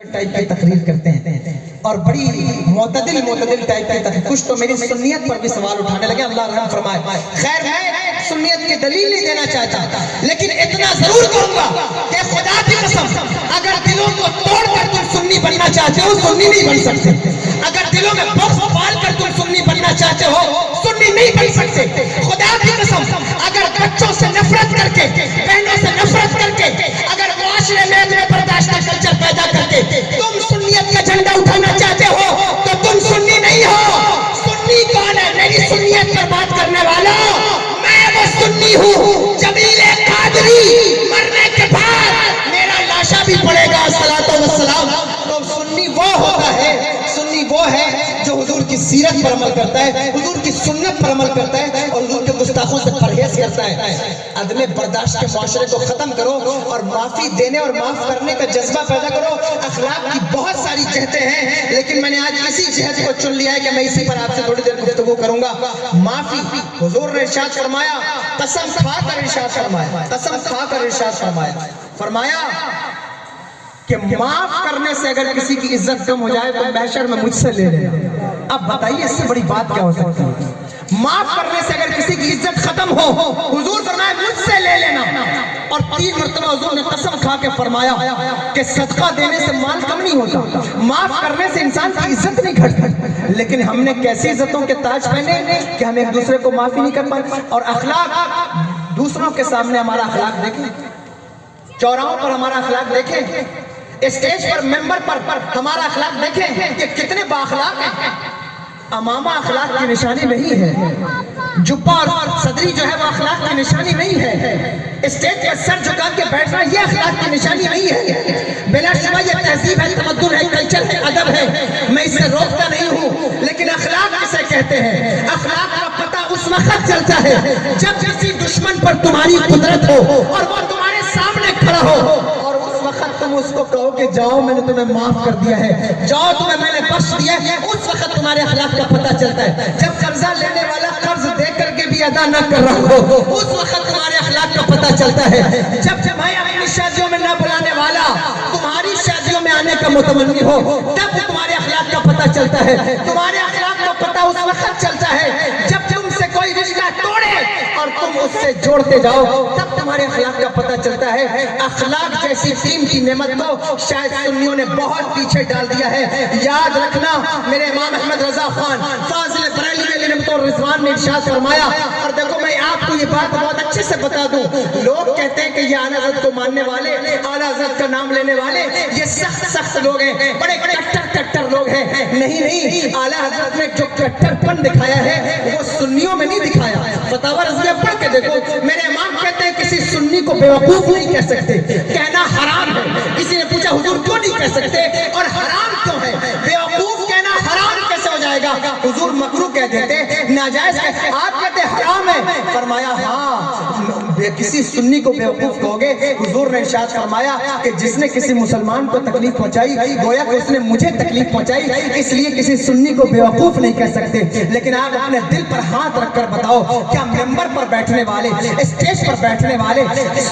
Type کی تقریر کرتے ہیں اور بڑی معتدل ٹائپ کی تقریر. کچھ تو میری سنیت پر بھی سوال اٹھانے لگے, اللہ رحم فرمائے. خیر میں سنیت کی دلیل نہیں دینا چاہتا, لیکن اتنا ضرور کہوں گا کہ خدا کی قسم اگر دلوں کو توڑ کر تم سنی بننا چاہتے ہو سنی نہیں بن سکتے. اگر دلوں میں بغض پال کر تم سنی بننا چاہتے ہو سنی نہیں بن سکتے. خدا کی قسم اگر بچوں سے نفرت کر کے, بہنوں سے نفرت کر کے, اگر معاشرے میں برداشت کا کلچر پیدا کر کے تم سنیت کا جھنڈا اٹھانا چاہتے ہو تو تم سنی نہیں ہو. سنی کون ہے؟ میری سنیت پر بات کرنے والا میں وہ سنی ہوں. جمیل قادری مرنے کے بعد میرا لاشا بھی پڑے گا صلاۃ و سلام. تو سنی وہ ہوتا ہے, سنی وہ ہے جو حضور کی سیرت پر عمل کرتا ہے, حضور کی سنت پر عمل کرتا ہے اور حضور کے گستاخوں سے پرہیز کرتا ہے. عدم برداشت کے معاشرے کو ختم کرو اور معافی دینے اور معاف کرنے کا جذبہ پیدا کرو. اخلاق کی بہت ساری جہتیں ہیں, لیکن میں نے آج اسی جہت کو چن لیا ہے کہ میں اسی پر آپ سے تھوڑی دیر گفتگو کروں گا. معافی, حضور نے ارشاد فرمایا, قسم کھا کر ارشاد فرمایا, قسم کھا کر ارشاد فرمایا کہ معاف کرنے سے اگر کسی کی عزت کم ہو جائے تو محشر میں مجھ سے لے لینا. اب بتائیے اس سے بڑی بات کیا ہو سکتی ہے؟ معاف کرنے سے اگر کسی کی عزت ختم ہو, حضور فرمایا مجھ سے لے لینا. اور 3 مرتبہ حضور نے قسم کھا کے فرمایا کہ صدقہ دینے سے مال کم نہیں ہوتا, معاف کرنے سے انسان کی عزت نہیں گھٹتی. لیکن ہم نے کیسی عزتوں کے تاج پہنے کہ ہم ایک دوسرے کو معافی نہیں کر پائے. اور اخلاق, دوسروں کے سامنے ہمارا اخلاق دیکھیں, چوراہوں پر ہمارا اخلاق دیکھیں, اسٹیج پر ممبر پر ہمارا اخلاق دیکھیں کہ کتنے با اخلاق ہیں. امامہ اخلاق کی نشانی نہیں ہے, جبہ اور صدری جو ہے وہ اخلاق کی نشانی نہیں ہے, اسٹیج پر سر جھکا کے بیٹھنا یہ اخلاق کی نشانی نہیں ہے. بلا شبہ یہ تہذیب ہے, تمدن ہے, کلچر ہے, ادب ہے, میں اس سے روکتا نہیں ہوں. لیکن اخلاق کسے کہتے ہیں؟ اخلاق کا پتہ اس وقت چلتا ہے جب کسی دشمن پر تمہاری قدرت ہو اور وہ تمہارے سامنے کھڑا ہو اور اس وقت تم اس کو کہو کہ جاؤ میں نے تمہیں معاف کر دیا ہے, جاؤ تمہیں میں نے بخش دیا ہے. اس وقت تمہارے اخلاق کا پتہ چلتا ہے. جب قرضہ لینے والا قرض دے کر کے بھی ادا نہ کر رہا ہو اس وقت تمہارے اخلاق کا پتہ چلتا ہے. جب میں اپنی شادیوں میں نہ بلانے والا تمہاری شادیوں میں آنے کا متمنی ہو تب تمہارے اخلاق کا پتہ چلتا ہے. تمہارے اخلاق کا پتہ اس وقت چلتا ہے جب تم سے کوئی رشتہ توڑے اور تم اس سے جوڑتے جاؤ تب تمہارے اخلاق کا پتہ چلتا ہے. اخلاق جیسی قیمتی نعمت کو شاید سنیوں نے بہت پیچھے ڈال دیا ہے. یاد رکھنا, میرے امام احمد رضا خان فاضل بریلوی علیہ رحمۃ الرضوان نے ارشاد فرمایا, اور دیکھو میں آپ کو یہ بات بہت اچھے سے بتا دوں, لوگ کہتے ہیں کہ یہ اعلیٰ حضرت کو ماننے والے, اعلیٰ حضرت کا نام لینے والے یہ سخت لوگ ہیں, بڑے کٹر لوگ ہیں. نہیں, اعلیٰ حضرت نے جو کٹر پن دکھایا ہے وہ سنیوں میں نہیں دکھایا. فتاوی رضویہ پڑھ کے دیکھو, میرے امام کہتے ہیں کسی سنی کو بیوقوف نہیں کہہ سکتے, کہنا حرام ہے. کسی نے پوچھا حضور کیوں نہیں کہہ سکتے اور حرام کیوں ہے؟ بیوقوف کہنا حرام کیسے ہو جائے گا؟ حضور مکروہ کہہ دیتے, ناجائز کہتے, آپ کہتے حرام ہے. فرمایا ہاں, کسی سنی کو بیوقوف کہو گے. حضور نے ارشاد فرمایا کہ جس نے کسی مسلمان کو تکلیف پہنچائی گویا کہ اس نے مجھے تکلیف پہنچائی, اس لیے کسی سنی کو بیوقوف نہیں کہہ سکتے. لیکن آپ اپنے دل پر ہاتھ رکھ کر بتاؤ, کیا ممبر پر بیٹھنے والے, اسٹیج پر بیٹھنے والے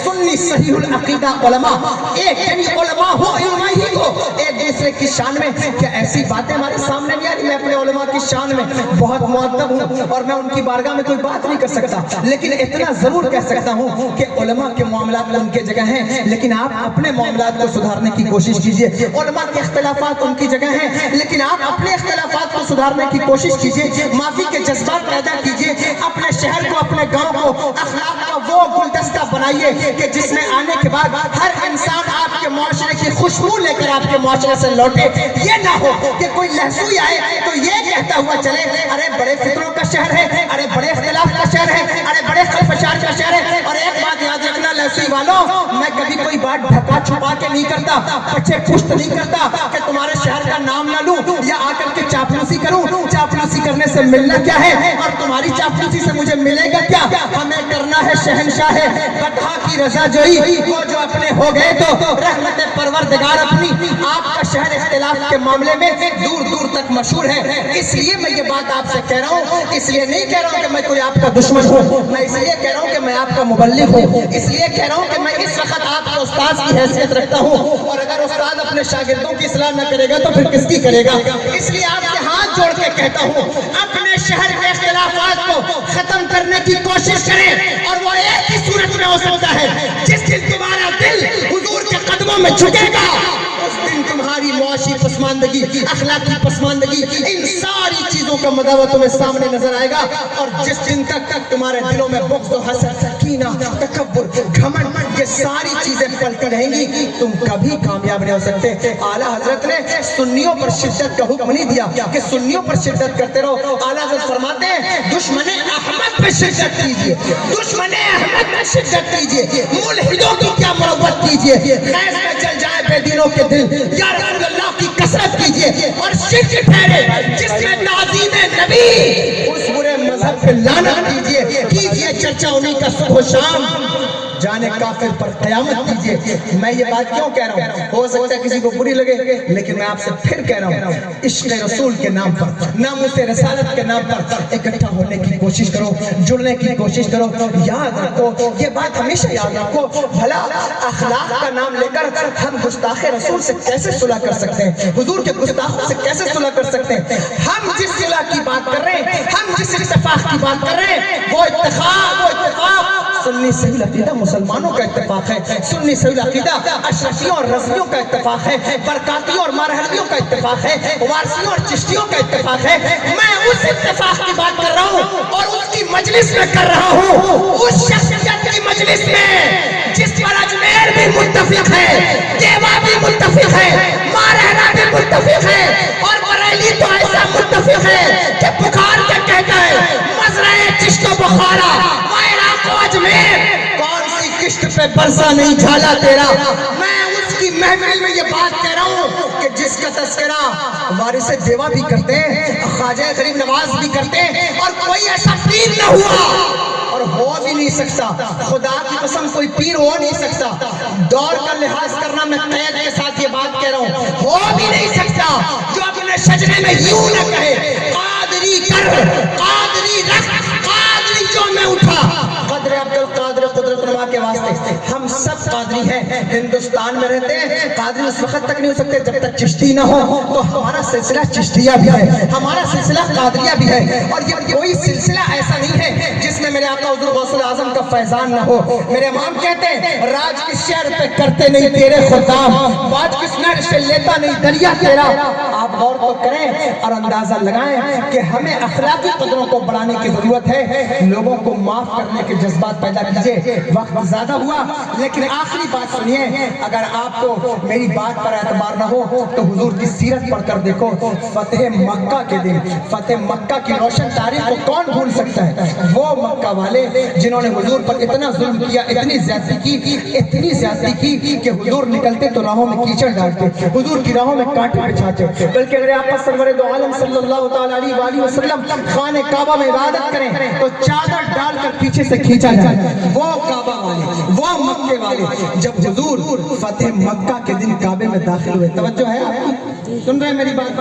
سنی صحیح العقیدہ علماء, ایک یعنی علماء ہو, علماء ہی کو ایک دوسرے کی شان میں, کیا ایسی باتیں ہمارے سامنے نہیں آ رہی؟ میں اپنے علماء کی شان میں بہت مؤدب ہوں اور میں ان کی بارگاہ میں کوئی بات نہیں کر سکتا, لیکن اتنا ضرور کہہ سکتا ہوں کہ علماء کے معاملات ان کے جگہ ہیں, لیکن آپ اپنے معاملات کو سدھارنے کی کوشش کیجئے. علماء کے اختلافات ان کی جگہ ہیں, لیکن آپ اپنے اختلافات کو سدھارنے کی کوشش کیجئے. معافی کے جذبات پیدا کیجئے. اپنے شہر کو, اپنے گاؤں کو اخلاق کا وہ گلدستہ بنائیے کہ جس میں آنے کے بعد ہر انسان آپ کے معاشرے کی خوشبو لے کر آپ کے معاشرے سے لوٹے. یہ نہ ہو کہ کوئی لہسوئی آئے تو یہ کہتا ہوا چلے ارے بڑے فطروں کا شہر ہے, ارے بڑے اختلاف کا شہر ہے, ارے بڑے خلفشار کا شہر ہے. اور ایک بات یاد رکھنا لہسوئی والوں, میں کبھی کوئی بات ڈھکا چھپا کے نہیں کرتا, پچھے پشت نہیں کرتا کہ تمہارے شہر کا نام نہ لوں یا آ کر کے چاپلوسی کروں. چاپلوسی کرنے سے ملنا کیا ہے اور تمہاری چاپلوسی سے مجھے ملے گا کیا؟ ہمیں کرنا ہے شہنشاہ بطحا کی رضا جوئی, وہ جو اپنے ہو گئے تو رحمت پروردگار اپنی آپ کا شہر اختلاف کے معاملے میں دور دور تک مشہور ہے. اس لیے میں یہ بات آپ سے کہہ رہا ہوں, اس لیے نہیں کہہ رہا ہوں کہ میں کوئی آپ کا دشمن ہوں, میں اس لیے کہہ رہا ہوں کہ میں آپ کا مبلغ ہوں, اس لیے کہہ رہا ہوں کہ میں اس وقت آپ کو استاد کی حیثیت رکھتا ہوں, اور اگر استاد اپنے شاگردوں کی اصلاح نہ کرے گا تو پھر کس کی کرے گا. اس لیے آپ سے ہاتھ جوڑ کے کہتا ہوں, اپنے شہر کے اختلافات کو ختم کرنے کی کوشش کریں, اور وہ ایک ہی صورت میں ہو سکتا ہے, جس دن تمہارا دل حضور کے قدموں میں جھکے گا, اس دن تمہاری معاشی پسماندگی, اخلاقی پسماندگی, ان ساری چیزوں کا مداوع تمہیں سامنے نظر آئے گا. اور جس دن تک تمہارے دلوں میں بغض و حسد, کینہ, تکبر, گھمنڈ, یہ ساری چیزیں پلتی رہیں گی, تم کبھی کامیاب نہیں ہو سکتے. اعلیٰ حضرت نے سنیوں پر شدت کا حکم نہیں دیا کہ سنیوں پر شدت کرتے رہو. اعلیٰ حضرت فرماتے ہیں دشمن احمد پہ شدت کیجیے, دشمن احمد پہ شدت کیجیے, ملحدوں کی کیا محبت کیجیے, خیز میں چل جائے بے دینوں کے دل, یا رسول اللہ کی کثرت کیجیے, اور شرک ٹھہرے جس میں تعظیم نبی, اس برے مذہب پہ لعنت کیجیے چرچا انہی کا صبح و شام, جانے کافر پر قیامت کیجیے. میں یہ بات کیوں کہہ رہا ہوں, ہو سکتا ہے کسی کو بری لگے, لیکن میں آپ سے پھر کہہ رہا ہوں, عشق رسول کے نام پر, ناموس رسالت کے نام پر اکٹھا ہونے کی کوشش کرو, جڑنے کی کوشش کرو. یاد رکھو, یہ بات ہمیشہ یاد رکھو, بھلا اخلاق کا نام لے کر ہم گستاخ رسول سے کیسے صلح کر سکتے ہیں, حضور کے گستاخوں سے کیسے صلح کر سکتے ہیں. ہم جس صلح کی بات کر رہے ہیں, ہم جس اتفاق کی بات کر رہے ہیں, وہ اتفاق سنی صحیح عقیدہ مسلمانوں کا اتفاق ہے, سنی صحیح عقیدہ اشرفیوں اور رضویوں کا اتفاق ہے, برکاتیوں اور مرحلیوں کا اتفاق ہے, وارثیوں اور چشتیوں کا اتفاق ہے. میں اس اتفاق کی بات کر رہا ہوں, اور اس کی مجلس میں کر رہا ہوں, اس شخصیت کی مجلس میں جس پر اجمیر بھی متفق ہے, دیوا بھی متفق ہے, مارہنا بھی متفق ہے, اور بریلی تو ایسا متفق ہے کہ پکار کے کہتا ہے مزرعہ چشت و بخارا کون سی کشت پہ برسا نہیں جھالا تیرا. میں اس کی محفل میں یہ بات کہہ رہا ہوں کہ جس کا تذکرہ وارث دیوا بھی کرتے ہیں, خواجہ غریب نواز بھی کرتے ہیں, اور کوئی ایسا پیر نہ ہوا اور ہو بھی نہیں سکتا, خدا کی قسم کوئی پیر ہو نہیں سکتا. دور کا لحاظ کرنا میں قید کے ساتھ یہ بات کہہ رہا ہوں, ہو بھی نہیں سکتا جو اپنے شجرے میں یوں نہ کہے قادری کر, قادری رکھ, قادری جو میں اٹھا, قدر عبدالقادر قدرت نما کے واسطے. ہم سب قادری ہیں, ہندوستان میں رہتے ہیں, قادری اس وقت تک نہیں ہو سکتے جب تک چشتی نہ ہو. تو ہمارا سلسلہ چشتیہ بھی ہے, ہمارا سلسلہ قادریہ بھی ہے, اور یہ کوئی سلسلہ ایسا نہیں ہے جس میں میرے آقا حضور غوث اعظم کا فیضان نہ ہو. میرے امام کہتے ہیں راج کس شہر پہ کرتے نہیں تیرے خدام, باج کس نہر سے لیتا نہیں دریا تیرا. آپ غور تو کریں اور اندازہ لگائیں کہ ہمیں اخلاقی قدروں کو بڑھانے کی ضرورت ہے, لوگوں کو معاف کرنے کے جذبات پیدا کیجئے. وقت زیادہ ہوا, لیکن آخری بات سنیے, اگر آپ کو میری بات پر اعتبار نہ ہو تو حضور کی سیرت پڑھ کر دیکھو. فتح مکہ کے دن, فتح مکہ کی روشن تاریخ کو کون بھول سکتا ہے, وہ مکہ والے جنہوں نے حضور پر اتنا ظلم کیا, اتنی زیادتی کی, اتنی زیادتی کی کہ حضور نکلتے تو راہوں میں کیچڑ ڈالتے, حضور کی راہوں میں کانٹے بچھاتے. بلکہ اگر آپ سرور دو عالم صلی اللہ تعالی علیہ وآلہ وسلم خانہ کعبہ میں عبادت کریں تو چادر ڈال کر پیچھے سے کھینچا جائے. وہ کعبہ والے, وہ مکے والے, جب حضور فتح مکہ کے دن کعبے میں داخل ہوئے, توجہ ہے آپ سن رہے ہیں میری بات,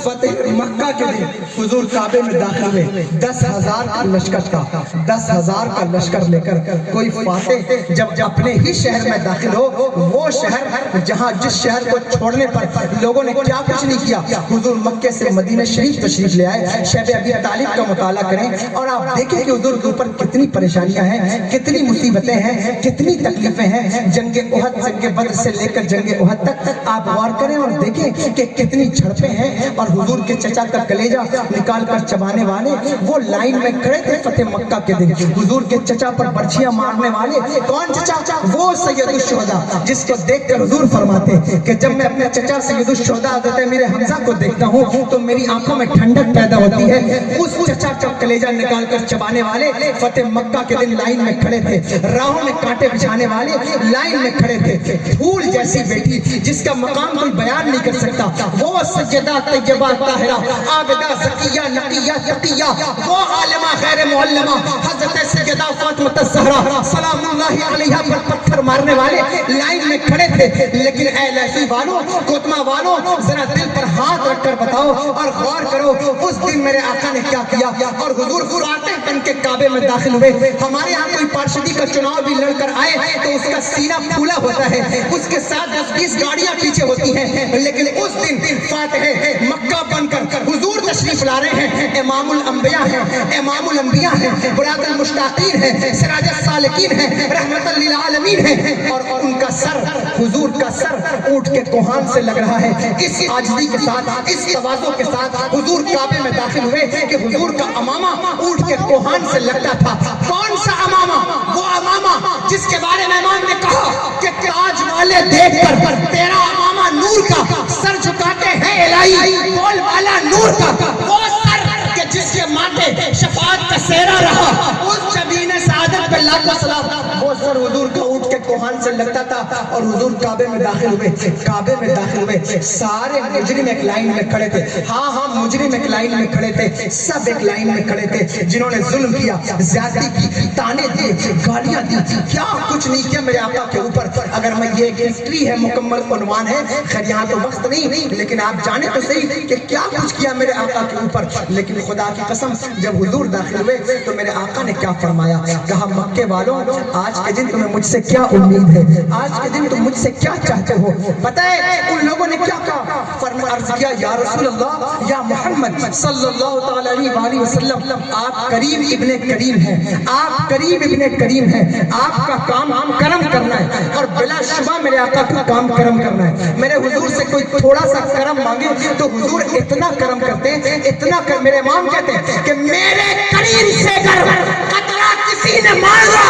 فتح مکہ کے دن حضور کعبے میں داخل ہوئے, 10,000 کا لشکر کا, 10,000 کا لشکر لے کر کوئی فاتح جب اپنے ہی شہر میں داخل ہو, وہ شہر جہاں جس شہر کو چھوڑنے پر لوگوں نے کیا کچھ نہیں کیا, حضور مکے سے مدینہ شریف تشریف لے آئے. شیخ ابی طالب کا مطالعہ کریں اور آپ دیکھیں کہ حضور کے اوپر کتنی پریشانیاں ہیں, کتنی مصیبتیں ہیں, کتنی تکلیفیں ہیں. جنگ احد, جنگ بدر سے لے کر جنگ احد تک آپ غور کریں اور دیکھیں کہ کتنی جھڑپیں ہیں, اور حضور کے چچا کا کلیجہ نکال کر چبانے والے وہ لائن میں کھڑے تھے فتح مکہ کے دن. حضور کے چچا پر برچیاں مارنے والے کون چچا, وہ سید الشہداء, جس کو دیکھ کر حضور فرماتے کہ جب میں اپنے چچا سید الشہداء حضرت امیر حمزہ حمزہ کو دیکھتا ہوں تو میری آنکھوں میں ٹھنڈک پیدا ہوتی ہے. اس چچا کا کلیجہ نکال کر چبانے والے فتح مکہ کے دن لائن میں کھڑے تھے, راہوں میں کانٹے بچھانے والے لائن میں کھڑے تھے. پھول جیسی بیٹی جس کا مقام کوئی بیان نہیں کر سکتا, وہ سجدہ طیبہ طاہرہ عابدہ زکیہ نقیہ تقیہ, وہ عالمہ غیر معلمہ حضرت سیدہ فاطمہ الزہرا سلام اللہ علیہا پر پتھر مارنے والے لائن میں کھڑے تھے. لیکن اے لیثی والوں, کوتما والوں, ذرا دل پر ہاتھ رکھ کر بتاؤ اور غور کرو اس دن میرے آقا نے کیا کیا. اور حضور فاتح بن کے کعبے میں داخل ہوئے. ہمارے ہاں کوئی پارشدی کا چناؤ بھی لڑ کر آئے تو اس کا سینہ پھولا ہوتا ہے, اس کے ساتھ 10-20 گاڑیاں پیچھے ہوتی ہیں. لیکن اس دن فاتح مکہ بن کر حضور تشریف لا رہے ہیں. امام الانبیاء ہیں, امام الانبیاء ہیں, براد المشتاقین ہیں, سراج السالکین ہیں, رحمت للعالمین ہیں. اور ان کا سر, حضور کا سر اونٹ کے کوہان سے لگ رہا ہے. اس عاجزی کے ساتھ, اس تواضع کے ساتھ حضور کعبے میں داخل ہوئے کہ حضور کا امامہ اونٹ کے کوہان سے لگتا تھا. کون سا امامہ؟ وہ امامہ جس کے بارے میں امام نے کہا کہ تاج والے دیکھ کر تیرا امامہ نور کا سر جھکاتے ہیں الہی, بول والا نور کا. وہ سر کہ جس کے ماتھے شفاعت کا سہرا رہا, اس جبین سعادت پہ لاکھوں سلام. وہ سر حضور کا اونٹ کے کوہان سے لگتا تھا. اور حضور کعبے میں داخل ہوئے, کعبے میں داخل ہوئے. سارے مجرم ایک لائن میں کھڑے تھے. ہاں مجرم ایک لائن میں کھڑے تھے, سب ایک لائن میں کھڑے تھے. جنہوں نے ظلم کیا, زیادتی کی, تانے دیے, گالیاں دی, کیا کچھ نہیں کیا میرے آقا کے اوپر. اگر میں یہ ایک ہسٹری ہے, مکمل عنوان ہے, خیر یہاں تو وقت نہیں, لیکن آپ جانے تو صحیح کہ کیا کچھ کیا میرے آقا کے اوپر. لیکن خدا کی قسم جب حضور داخل ہوئے تو میرے آقا نے کیا فرمایا, کہا مکے والوں آج کے دن تمہیں مجھ سے کیا امید ہے, آج کے دن تم مجھ سے کیا چاہتے ہو. پتہ ہے ان لوگوں نے کیا کہا, عرض کیا یا رسول اللہ, یا محمد صلی اللہ تعالی علیہ وسلم, آپ کریم ابن کریم ہیں, آپ کریم ابن کریم ہیں, آپ کا کام کرم کرنا ہے. اور بلا شبہ میرے آقا کا کام کرم کرنا ہے. میرے حضور سے کوئی تھوڑا سا کرم مانگے تو حضور اتنا کرم کرتے ہیں, اتنا کر. میرے امام کہتے ہیں کہ میرے کریم سے گر قطرہ کسی نے مانگا,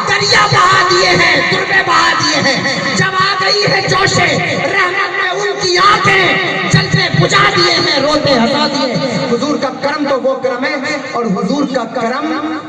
دریا بہا دیے ہیں, دربے بہا دیے ہیں. جب آ گئی ہے جوشے رحمت میں ان کی آنکھیں جلتے بجھا دیے ہیں, روتے ہنسا دیے. حضور کا کرم تو وہ کرم ہے, اور حضور کا کرم,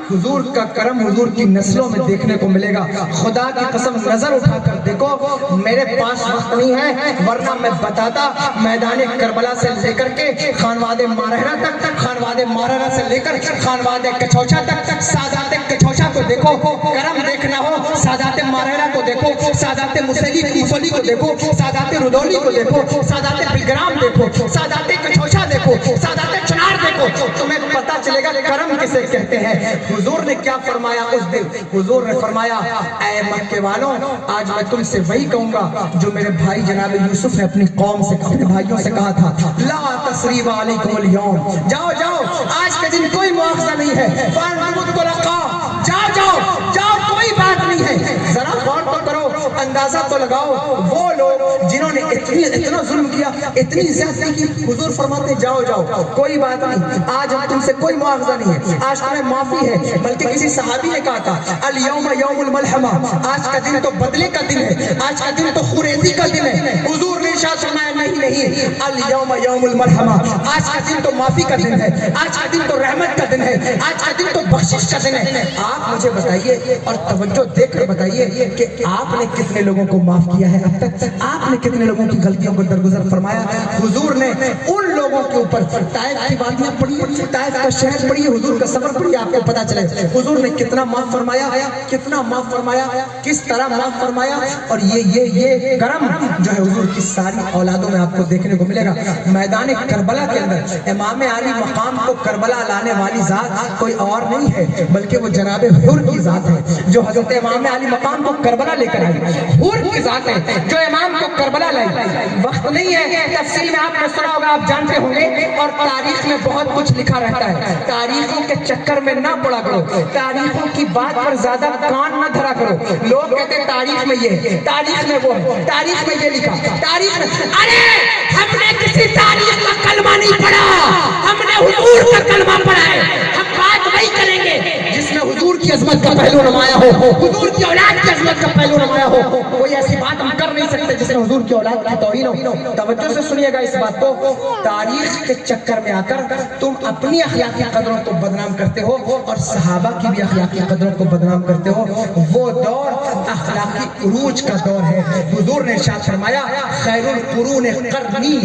حضور کا کرم حضور کی نسلوں میں دیکھنے کو ملے گا. خدا کی قسم نظر اٹھا کر دیکھو, میرے پاس وقت نہیں ہے ورنہ میں بتاتا. میدان کربلا سے لے کر کے خانواد مارہرہ تک, خانواد مارہرہ سے لے کر خانواد کچھوچا تک, سادات کچھوچا کو دیکھو, کرم دیکھنا ہو سادات مارہرہ کو دیکھو, سادات مسلی کو دیکھو, سادات رودولی کو دیکھو, سادات بلگرام دیکھو, سادات کچھوچا دیکھو, سادات چنار دیکھو, تمہیں پتا چلے گا کرم کسے کہتے ہیں. حضور نے کیا فرمایا اس دن, حضور نے فرمایا اے مکے والوں آج میں تم سے وہی کہوں گا جو میرے بھائی جناب یوسف نے اپنی قوم سے, اپنے بھائیوں سے کہا تھا, لا تثریب علیکم اليوم, جاؤ جاؤ آج کے دن کوئی مواخذہ نہیں ہے. فانتم طلقاء, جاؤ جاؤ جاؤ, کوئی بات نہیں ہے. ذرا غور تو کرو, اندازہ تو لگاؤ, وہ لوگ جنہوں نے اتنا ظلم کیا, اتنی زیادتی کی, حضور فرماتے جاؤ جاؤ کوئی بات نہیں, آج ہم تم سے کوئی مواخذہ نہیں ہے, آج تمہیں معافی ہے. بلکہ کسی صحابی نے کہا تھا الیوم یوم الملحمہ, آج کا دن تو بدلے کا دن ہے, آج کا دن تو خریزی کا دن ہے. حضور نے ارشاد فرمایا نہیں, الیوم یوم الملحمہ, آج کا دن تو معافی کا دن ہے, آج کا دن تو رحمت کا دن ہے, آج کا دن تو بخشش کا دن ہے. آپ مجھے بتائیے اور توجہ دے کر بتائیے کہ آپ نے کتنے لوگوں کو معاف کیا ہے اب تک, آپ نے کتنے لوگوں کی غلطیوں کو درگزر فرمایا. حضور نے ان لوگوں کے اوپر طائف کی وادیاں پڑھی, طائف کا شہر پڑھیے, حضور کا سفر پڑھیے, آپ کو پتا چلے حضور نے کتنا معاف فرمایا, کتنا معاف فرمایا, کس طرح معاف فرمایا. اور یہ کرم جو ہے حضور کی ساری اولادوں میں آپ کو دیکھنے کو ملے گا. میدان کربلا کے اندر امام علی مقام کو کربلا لانے والی ذات کوئی اور نہیں ہے بلکہ وہ جناب حر کی ذات ہے, جو حضرت امام علی مقام کو کربلا لے کر آئی. حر کی ذات ہے جو امام کو کربلا لائی. وقت نہیں ہے, تفصیل میں آپ نے سنا ہوگا, آپ جانتے ہوں گے, اور تاریخ میں بہت کچھ لکھا رہتا ہے. تاریخوں کے چکر میں نہ پڑا کرو, تاریخوں کی بات پر زیادہ کان نہ دھرا کرو. لوگ کہتے ہیں تاریخ میں یہ, تاریخ میں وہ, تاریخ میں یہ لکھا, تاریخ میں, ارے ہم نے کسی تاریخ کا کلمہ نہیں پڑھا, ہم نے حضور کا کلمہ پڑھا ہے. ہم بات وہی کریں گے جس میں حضور کی عظمت کا پہلو نمایاں ہو, حضور کی اولاد کی عظمت کا پہلو نمایاں ہو. کوئی ایسی بات ہم کر نہیں سکتے جس سے حضور کی اولاد کی توہین ہو. توجہ سے سنیے گا اس بات کو. تاریخ کے چکر میں آ کر تم اپنی اخلاقی قدروں کو بدنام کرتے ہو اور صحابہ کی بھی اخلاقی قدروں کو بدنام کرتے ہو. وہ دور اخلاقی عروج کا دور ہے. حضور نے ارشاد فرمایا خیر القرون قرنی،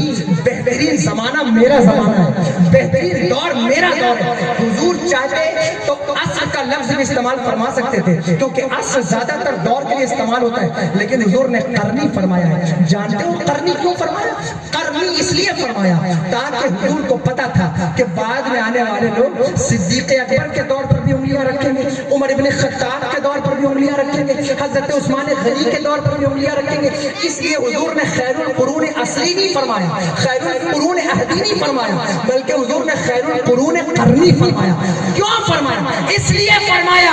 بہترین زمانہ میرا زمانہ ہے، بہترین دور میرا دور ہے. حضور چاہتے تو عصر کا لفظ بھی استعمال فرما سکتے تھے کیونکہ عصر زیادہ تر دور کے لیے استعمال ہوتا ہے، لیکن حضور نے قرنی فرمایا ہے. جانتے ہو قرنی کیوں فرمایا؟ قرنی اس لیے فرمایا تاکہ حضور کو پتا تھا کہ بعد میں آنے والے لوگ صدیق اکبر کے دور پر بھی انگلیاں رکھیں گے، عمر ابن خطاب کے دور پر بھی انگلیاں رکھیں گے، حضرت عثمان غنی کے دور پر بھی انگلیاں رکھیں گے. اس لیے حضور نے خیر القرون اصلی نہیں فرمایا، خیر القرون اہدی نہیں فرمایا، بلکہ حضور نے خیر القرون قرنی فرمایا. کیوں فرمایا؟ اس لیے فرمایا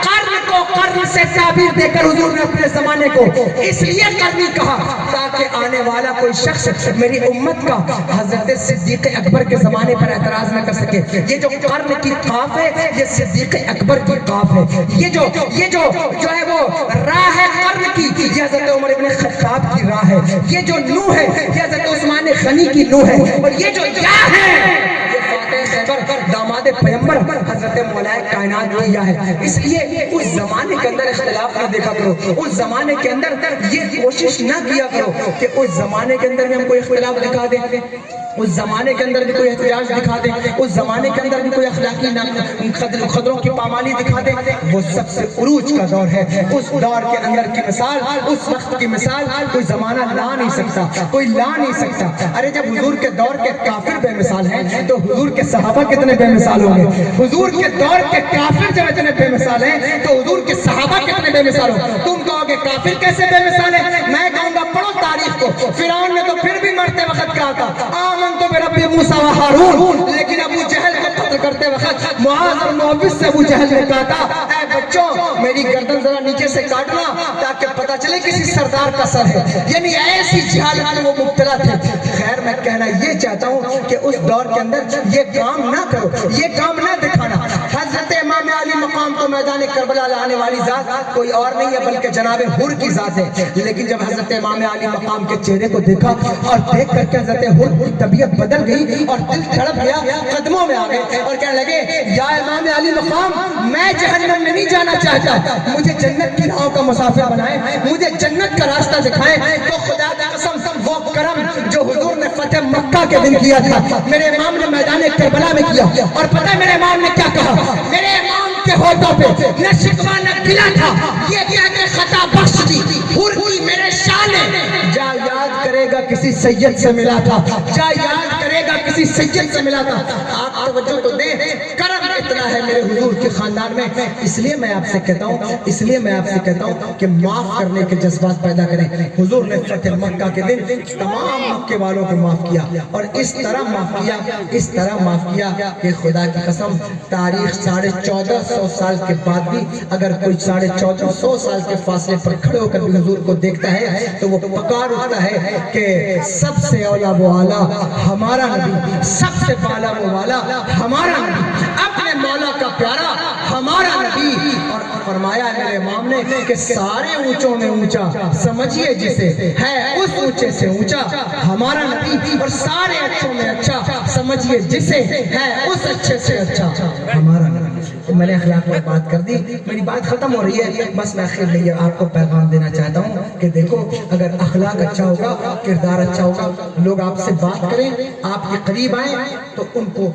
قرن کو قرن سے تعبیر دے کر حضور نے اپنے زمانے کو اس لیے قرنی کہا تاکہ آنے والا کوئی شخص میری امت کا حضرت صدیق اکبر کے زمانے پر اعتراض نہ کر سکے. یہ جو قرن کی قاف ہے یہ صدیق اکبر کی قاف ہے. یہ جو ہے وہ راہ ہے قرن کی، یہ حضرت عمر ابن خطاب کی راہ ہے. یہ جو نو ہے یہ حضرت عثمان غنی کی نو ہے. اور یہ جو یا ہے داماد پیغمبر حضرت مولا کائنات کیا ہے. اس لیے اس زمانے کے اندر اختلاف نہ دیکھا کرو، اس زمانے کے اندر یہ کوشش نہ کیا کرو کہ اس زمانے کے اندر بھی ہم کوئی اختلاف دکھا دیں، اس زمانے کے اندر بھی کوئی احتجاج دکھا دیں، اس زمانے کے اندر بھی کوئی اخلاقی قدروں کی پامالی دکھا دیں. وہ سب سے عروج کا دور ہے. اس دور کے اندر کی مثال، اس وقت کی مثال کوئی زمانہ لا نہیں سکتا، کوئی لا نہیں سکتا. ارے جب حضور کے دور کے کافر بے مثال ہیں تو حضور کے صحابہ کتنے بے مثال ہوں گے؟ حضور کے دور کے کافر جب اتنے بے مثال ہیں تو حضور کے صحابہ کتنے بے مثال ہوں. تم کہو گے کافر کیسے بے مثال ہے؟ میں کہوں گا پڑھو تاریخ کو. فرعون نے تو پھر بھی مرتے وقت کہا تھا آمنت برب موسیٰ و ہارون، لیکن ابو جہل کو قتل کرتے وقت معاذ اور معوذ سے ابو جہل نے کہا تھا اے بچوں میری گردن ذرا نیچے سے کاٹنا تاکہ پتہ چلے کسی سردار کا سر ہے. یعنی ایسی جہالت میں وہ مبتلا تھے. خیر میں کہنا یہ چاہتا ہوں کہ اس دور کے اندر یہ کام نہ کرو، یہ کام نہ دکھانا. حضرت امام علی مقام تو میدان کربلا لانے والی ذات کوئی اور نہیں ہے بلکہ جناب حر کی ذات ہے. لیکن جب حضرت امام علی مقام کے چہرے کو دیکھا اور دیکھ کر کے حضرت حر کی طبیعت بدل گئی اور دل تڑپ گیا، قدموں میں آ گئے اور کہنے لگے یا امام علی مقام میں جہنم میں نہیں جانا چاہتا، مجھے جنت کی راہوں کا مسافر بنائے، مجھے جنت کا راستہ دکھائیں. تو خدا کی قسم وہ کرم جو حضور نے فتح مکہ کے دن کیا تھا میرے امام نے میدان کربلا میں کیا. اور پتہ ہے میرے امام نے کیا کہا؟ میرے امام کے ہوٹوں پہ نہ شکوہ نہ گلہ تھا، یہ کہہ کے خطا بخش دی حر کی میرے شان ہے. جا یاد کرے گا کسی سید سے ملا تھا، جا یاد کرے گا کسی سید سے ملا تھا. آپ توجہ تو دیں، کرم اتنا ہے میرے حضور کے خاندان میں. اس لیے میں آپ سے کہتا ہوں کہ معاف کرنے کے جذبات پیدا کریں. حضور نے فتح مکہ کے دن تمام مکے والوں کو معاف کیا اور اس طرح معاف کیا کہ خدا کی قسم تاریخ 1450 سال کے بعد بھی اگر کوئی 1450 سال کے فاصلے پر کھڑے ہو کر بھی حضور کو دیکھتا ہے تو وہ پکار اٹھتا ہے کہ سب سے اولا وہ آلہ ہمارا نبی، سب سے بالا وہ والا ہمارا نبی، اپنے مولا کا پیارا ہمارا نبی. اور فرمایا میرے امام نے کہ سارے اونچوں میں اونچا سمجھیے جسے ہے اس اونچے سے اونچا ہمارا نبی، اور سارے اچھوں میں اچھا سمجھیے جسے ہے اس اچھے سے اچھا ہمارا نبی. میں نے اخلاق پر بات کر دی، میری بات ختم ہو رہی ہے. بس میں آخر میں آپ کو پیغام دینا چاہتا ہوں کہ دیکھو اگر اخلاق اچھا ہوگا، کردار اچھا ہوگا، لوگ آپ سے بات کریں، آپ کے قریب آئیں تو ان کو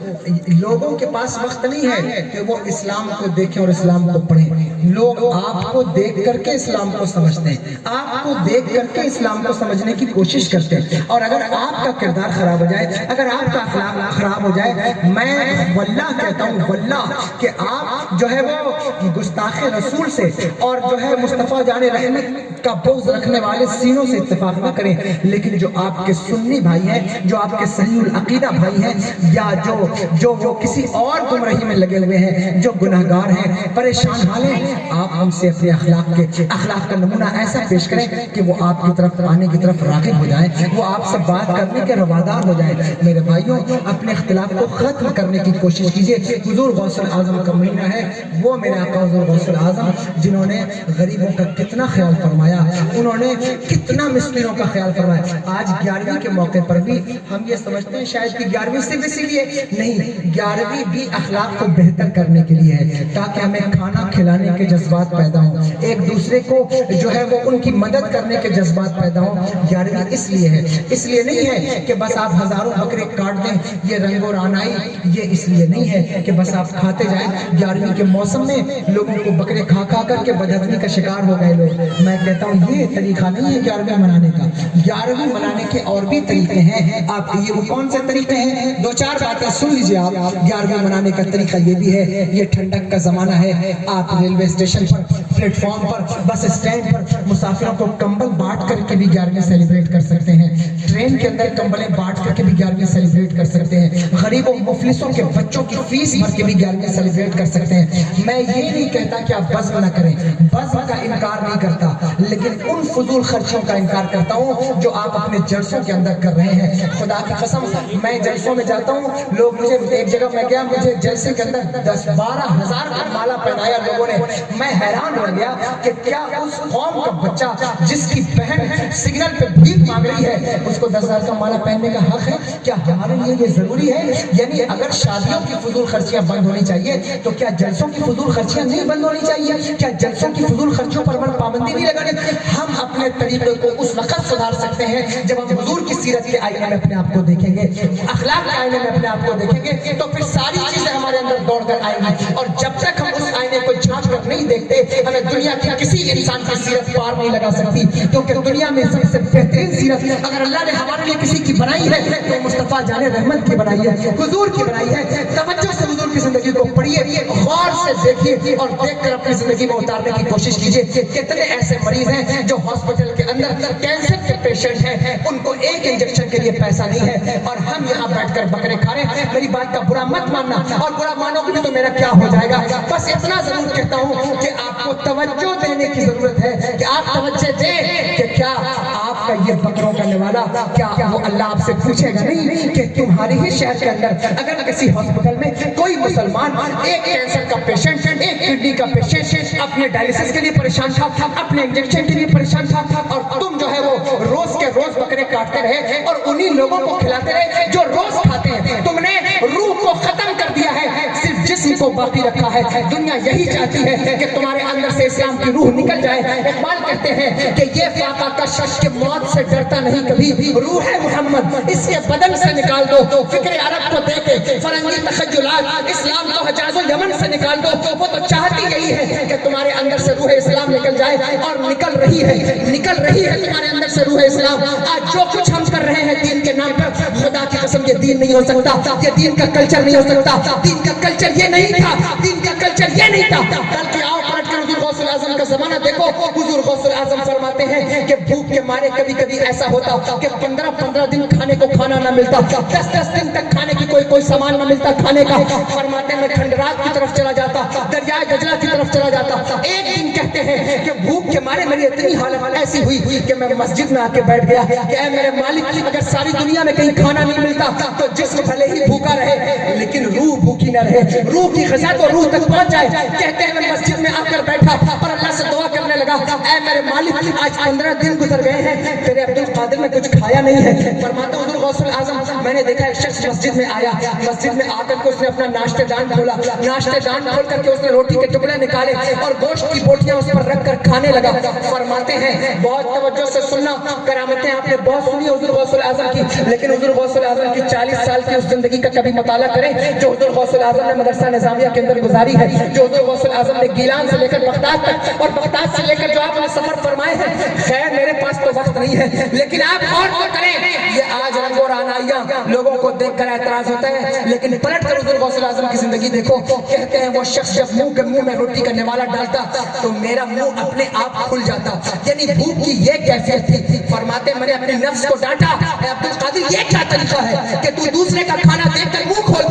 لوگوں کے پاس وقت نہیں ہے کہ وہ اسلام کو دیکھیں اور اسلام کو پڑھیں. لوگ آپ کو دیکھ کر کے اسلام کو سمجھتے ہیں، آپ کو دیکھ کر کے اسلام کو سمجھنے کی کوشش کرتے ہیں. اور اگر آپ کا کردار خراب ہو جائے، اگر آپ کا اخلاق خراب ہو جائے، میں واللہ کہتا ہوں واللہ کہ آپ جو ہے وہ گستاخ رسول سے اور جو ہے مصطفیٰ جان رحمت کا بغض رکھنے والے سینوں سے اتفاق نہ کریں. لیکن جو آپ کے سنی بھائی ہیں، جو آپ کے صحیح العقیدہ بھائی ہیں، یا جو وہ کسی اور گمراہی میں لگے ہوئے ہیں، جو گناہگار ہیں، پریشان حال ہیں، آپ ہم سے اپنے اخلاق کا نمونہ ایسا پیش کریں کہ وہ آپ کی طرف آنے کی طرف راغب ہو جائیں، وہ آپ سے بات کرنے کے روادار ہو جائیں. میرے بھائیوں اپنے اختلاف کو ختم کرنے کی کوشش کیجئے. حضور غوث اعظم کا مہینہ ہے وہ میرے آقا حضور غوث الاعظم جنہوں نے غریبوں کا کتنا خیال فرمایا، انہوں نے کتنا مسکینوں کا خیال فرمایا۔ آج 11ویں کے موقع پر بھی ہم یہ سمجھتے ہیں شاید کہ 11ویں صرف اسی لیے نہیں، 11ویں بھی اخلاق کو بہتر کرنے کے لیے ہے تاکہ ہمیں کھانا کھلانے کے جذبات پیدا ہوں، ایک دوسرے کو جو ہے وہ ان کی مدد کرنے کے جذبات پیدا ہوں۔ 11ویں اس لیے ہے، اس لیے نہیں ہے کہ بس آپ ہزاروں بکرے کاٹ دیں، یہ رنگ و رعنائی یہ اس لیے نہیں ہے کہ بس آپ کھاتے جائیں۔ 11ویں کے موسم میں لوگوں کو بکرے کھا کھا کر کے بدہضمی کا شکار ہو گئے لوگ۔ میں کہتا ہوں یہ طریقہ نہیں ہے 11ویں منانے کا۔ 11ویں منانے کے اور بھی طریقے ہیں، آپ یہ وہ کون سے طریقے ہیں؟ دو چار باتیں سن لیجئے آپ۔ 11ویں منانے کا طریقہ یہ بھی ہے، یہ ٹھنڈک کا زمانہ ہے، آپ ریلوے اسٹیشن پر، پلیٹ فارم پر، بس اسٹینڈ پر مسافروں کو کمبل بانٹ کر کے بھی 11ویں سیلیبریٹ کر سکتے ہیں، ٹرین کے اندر کمبلیں بانٹ کر کے بھی 11ویں سیلیبریٹ کر سکتے ہیں، غریبوں مفلسوں کے بچوں کی فیس بھر کے بھی 11ویں سیلیبریٹ کر سکتے ہیں۔ میں یہ نہیں کہتا کہ آپ بزم نہ کریں، بزم کا انکار نہیں کرتا، لیکن ان فضول خرچوں کا انکار کرتا ہوں جو آپ اپنے جلسوں کے اندر کر رہے ہیں۔ خدا کی قسم میں جلسوں میں جاتا ہوں، لوگ مجھے ایک جگہ میں گیا، مجھے جلسے کے اندر 10-12 ہزار کا مالا پہنایا لوگوں نے۔ میں حیران رہ گیا کہ کیا اس قوم کا بچہ جس کی بہن سگنل پہ بھیک مانگ رہی ہے اس کو 10,000 کا مالا پہننے کا حق ہے؟ کیا ہمارے لیے یہ ضروری ہے؟ یعنی اگر شادیوں کی فضول خرچیاں بند ہونی چاہیے تو کیا جلسوں کی فضول خرچیاں نہیں بند ہونی چاہیے؟ کیا جلسوں کی فضول خرچیوں پر پابندی نہیں لگانی؟ ہم اپنے طریقے کو اس وقت سدھار سکتے ہیں جب ہم حضور کی سیرت کے آئینے میں اپنے آپ کو دیکھیں گے، اخلاق کے آئینے میں اپنے آپ کو دیکھیں گے، تو پھر ساری چیزیں ہمارے اندر دوڑ کر آئیں گی۔ اور جب تک ہم اس آئینے کو جھانک کر نہیں دیکھتے ہمیں دنیا کی کسی انسان کی سیرت پار نہیں لگا سکتی، کیونکہ دنیا میں سب سے بہترین سیرت اگر اللہ نے ہمارے لیے کسی کی بنائی ہے تو مصطفیٰ جان رحمت کی بنائی ہے، حضور کی بنائی ہے۔ توجہ سے حضور کی زندگی کو پڑھیے، غور سے دیکھیے اور دیکھ کر اپنی زندگی میں اتارنے کی کوشش کیجیے۔ کتنے ایسے مریض ہیں جو ہاسپٹل کے اندر کینسر کے پیشنٹ ہیں، ان کو ایک انجیکشن کے لیے پیسہ نہیں ہے اور ہم یہاں بیٹھ کر بکرے کھا رہے ہیں۔ میری بات کا برا مت ماننا، اور برا مانو گے تو میرا کیا ہو جائے گا۔ بس اتنا ضرور کہتا ہوں کہ آپ کو توجہ دینے کی ضرورت ہے، کہ آپ توجہ دیں کہ کیا آپ کا یہ بکروں کا نوالا کیا وہ اللہ آپ سے پوچھے گا نہیں کہ تمہاری ہی شہر کے اندر اگر کسی ہاسپٹل میں کوئی مسلمان ایک کینسر کا پیشنٹ، ایک کڈنی کا پیشنٹ اپنے ڈائلیسس کے لیے پریشان تھا، اپنے انجیکشن کے لیے پریشان تھا، اور تم جو ہے وہ روز کے روز بکرے کاٹتے رہے اور انہی لوگوں کو کھلاتے رہے جو روز کھاتے ہیں، تم نے روح کو ختم کر دیا ہے، صرف جسم کو باقی رکھا ہے۔ دنیا یہی چاہتی ہے کہ تمہارے اندر سے اسلام کی روح نکل جائے۔ اقبال کہتے ہیں کہ یہ فاقہ کا شخص کے موت سے ڈرتا نہیں کبھی، روح محمد اس کے بدن سے نکال دو، فکر عرب کو دے کے فرنگی تخیلات اسلام کو حجاز و یمن سے نکال دو۔ وہ تو چاہتی یہی ہے کہ تمہارے اندر سے روح اسلام نکل جائے، اور نکل رہی ہے تمہارے اندر سے روح اسلام۔ آج جو کچھ ہم کر رہے ہیں دین کے نام پر، خدا کی قسم یہ دین نہیں ہو سکتا، یہ دین کا کلچر نہیں ہو سکتا۔ دین کا کلچر یہ نہیں تھا، دین کا کلچر یہ نہیں تھا، بلکہ آؤ پلٹ کر حضور غوث الاعظم کا زمانہ دیکھو۔ حضور غوث الاعظم فرماتے ہیں کہ بھوک کے مارے کبھی کبھی ایسا ہوتا کہ 15 دن کھانے کو کھانا نہ ملتا، 10 دن تک کھانے کی کوئی سامان نہ ملتا کھانے کا۔ فرماتے ہیں میں کھنڈرات کی طرف چلا جاتا، دریائے دجلہ کی طرف چلا جاتا۔ ایک دن کہتے ہیں کہ بھوک کے مارے میری اتنی حالت ایسی ہوئی کہ میں مسجد میں آ کے بیٹھ گیا کہ اے میرے مالک، اگر ساری دنیا میں کہیں کھانا نہیں ملتا تو جسم بھلے ہی بھوکا رہے لیکن روح بھوکی نہ رہے، روح کی غذا تو روح تک پہنچ جائے۔ کہتے ہیں میں مسجد میں آ کر بیٹھا اور اللہ سے دعا کرنے لگا، اے میرے مالک آج 15 دن گزر گئے ہیں، تیرے عبد القادر نے کچھ کھایا نہیں ہے۔ فرماتا حضور غوث الاعظم میں نے دیکھا ایک شخص مسجد میں آیا، مسجد میں آ کر کے اس نے اپنا ناشتے دان کھولا، ناشتے دان کھول کر کے اس نے روٹی کے ٹکڑے نکالے اور گوشت کی بوٹیاں اس پر رکھ کر کھانے لگا۔ فرماتے ہیں بہت توجہ سے سننا، کرامتیں آپ نے بہت سنی حضور غوث الاعظم کی، لیکن حضور غوث الاعظم کی 40 سال کی اس زندگی کا کبھی مطالعہ کریں جو حضور غوث الاعظم نے مدرسہ نظامیہ کے اندر گزاری ہے، جو حضور غوث الاعظم نے گیلان سے لے کر بغداد تک اور بغداد سے لے کر جو آپ نے سفر فرمائے ہیں۔ خیر میرے پاس تو وقت نہیں ہے، لیکن آپ غور تو کریں، یہ آج رنگ و رعنائیاں لوگوں کو دیکھ کر اعتراض ہوتا ہے، لیکن پلٹ کر حضور غوث الاعظم کی زندگی دیکھو۔ کہتے ہیں وہ شخص جب منہ میں روٹی کا نوالا ڈالتا تو میرا منہ اپنے آپ کھل جاتا، یعنی بھوک کی یہ کیفیت تھی۔ فرماتے میں نے اپنے نفس کو ڈانٹا، اے عبد القادر یہ کیا طریقہ ہے کہ تو دوسرے کا کھانا دیکھ کر منہ کھول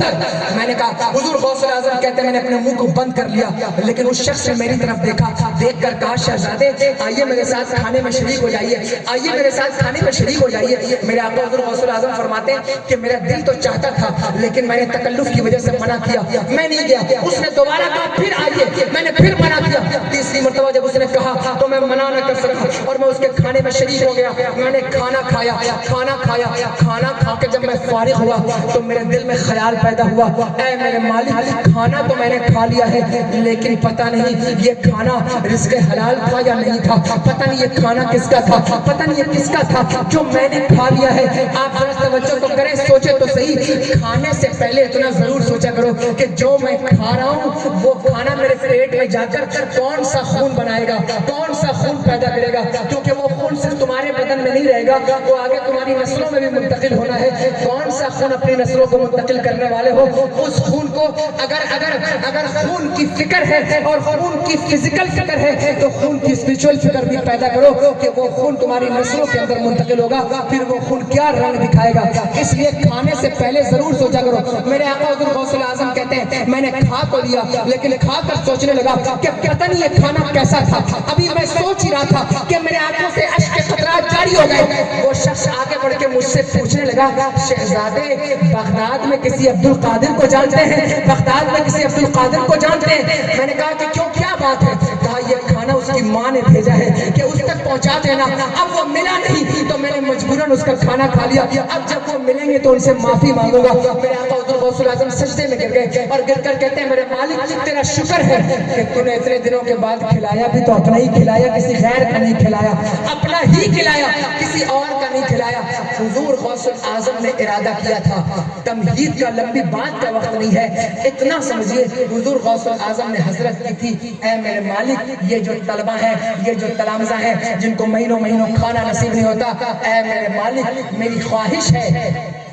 میں نے کہا حضور غوث اعظم کہتے ہیں میں نے اپنے منہ کو بند کر لیا، لیکن اس شخص نے میری طرف دیکھا، دیکھ کر کہا شہزادے آئیے میرے ساتھ کھانے میں شریک ہو جائیے، آئیے میرے ساتھ کھانے میں شریک ہو جائیے۔ میرے آقا حضور غوث اعظم فرماتے ہیں کہ میرا دل تو چاہتا تھا لیکن میں نے تکلف کی وجہ سے منع کیا، میں نہیں گیا۔ اس نے دوبارہ کہا پھر آئیے، میں نے پھر منع کیا۔ تیسری مرتبہ جب اس نے کہا تو میں منع نہ کر سکا اور میں اس کے کھانے میں شریک ہو گیا۔ میں نے کھانا کھایا، کھانا کھایا، کھانا کھا کے جب میں فارغ ہوا تو میرے دل میں خیال پیدا ہوا، اے میرے مالک کھانا تو میں نے کھا لیا ہے لیکن پتہ نہیں یہ کھانا رزق حلال تھا یا نہیں تھا، پتہ نہیں یہ کھانا کس کا تھا، پتہ نہیں یہ کس کا تھا جو میں نے کھا لیا ہے۔ آپ ذرا توجہ تو کریں، سوچے تو صحیح، کھانے سے پہلے اتنا ضرور سوچا کرو کہ جو میں کھا رہا ہوں وہ کھانا میرے پیٹ میں جا کر کون سا خون بنائے گا، کون سا خون پیدا کرے گا، کیونکہ وہ خون صرف تمہارے بدن میں نہیں رہے گا، وہ آگے تمہاری نسلوں میں بھی منتقل ہونا ہے۔ کون سا خون اپنی نسلوں کو منتقل کرنے والے ہو، اس خون کو اگر خون کی فکر ہے اور خون کی فزیکل فکر ہے تو خون کی اسپریچول فکر بھی پیدا کرو کہ وہ خون تمہاری نسلوں کے اندر منتقل ہوگا، پھر وہ خون کیا رنگ دکھائے گا۔ اس لیے کھانے سے پہلے ضرور سوچا کرو۔ میرے آقا حضور غوث اعظم کہتے ہیں میں نے کھا تو لیا لیکن کھا کر سوچنے لگا کہ پتہ نہیں یہ کھانا کیسا تھا، ابھی میں سوچ ہی رہا تھا کہ میرے آنکھوں سے اشک کے قطرات جاری ہو گئے۔ وہ شخص آگے بڑھ کے مجھ سے پوچھنے لگا شہزادے بغداد میں کسی عبد القادر کو جانتے ہیں، بغداد میں کسی عبد القادر کو جانتے ہیں؟ میں نے کہا کہ کیوں، کیا بات ہے؟ کہا یہ کھانا اس کی ماں نے بھیجا ہے کہ اس تک پہنچا دینا، اب وہ ملا نہیں تو میں نے مجبوراً اس کا کھانا کھا لیا، اب جب وہ ملیں گے تو ان سے معافی مانگوں گا۔ میرے آقا حضور غوث اعظم سجدے میں گر گئے اور گر کر کہتے ہیں میرے مالک تیرا شکر ہے کہ تو نے اتنے دنوں کے بعد کھلایا بھی تو اپنا ہی کھلایا، کسی غیر کا نہیں کھلایا، اپنا ہی کھلایا، کسی اور کا نہیں کھلایا۔ حضور غوث اعظم نے ارادہ کیا تھا، تمہید کا لمبی بات کا وقت نہیں ہے، اتنا سمجھیے حضور غوث اعظم نے حضرت کی تھی اے میرے مالک یہ جو طلبہ ہیں، یہ جو تلامذہ ہیں جن کو مہینوں مہینوں کھانا نصیب نہیں ہوتا، اے میرے مالک میری خواہش ہے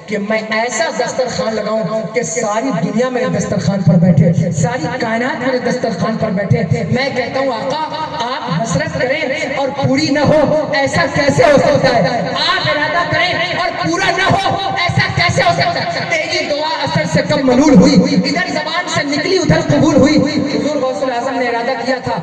کہ میں ایسا دسترخوان لگاؤں کہ ساری دنیا میرے دسترخوان پر بیٹھے، ساری کائنات میرے دسترخوان پر بیٹھے۔ میں کہتا ہوں آقا آپ حسرت کریں اور پوری نہ ہو، ایسا کیسے ہو سکتا ہے؟ آپ ارادہ کریں اور پورا نہ ہو، ایسا کیسے ہو سکتا ہے؟ تیری دعا اثر سے کم ملول ہوئی، ادھر زبان سے نکلی ادھر قبول ہوئی۔ حضور غوث اعظم نے ارادہ کیا تھا،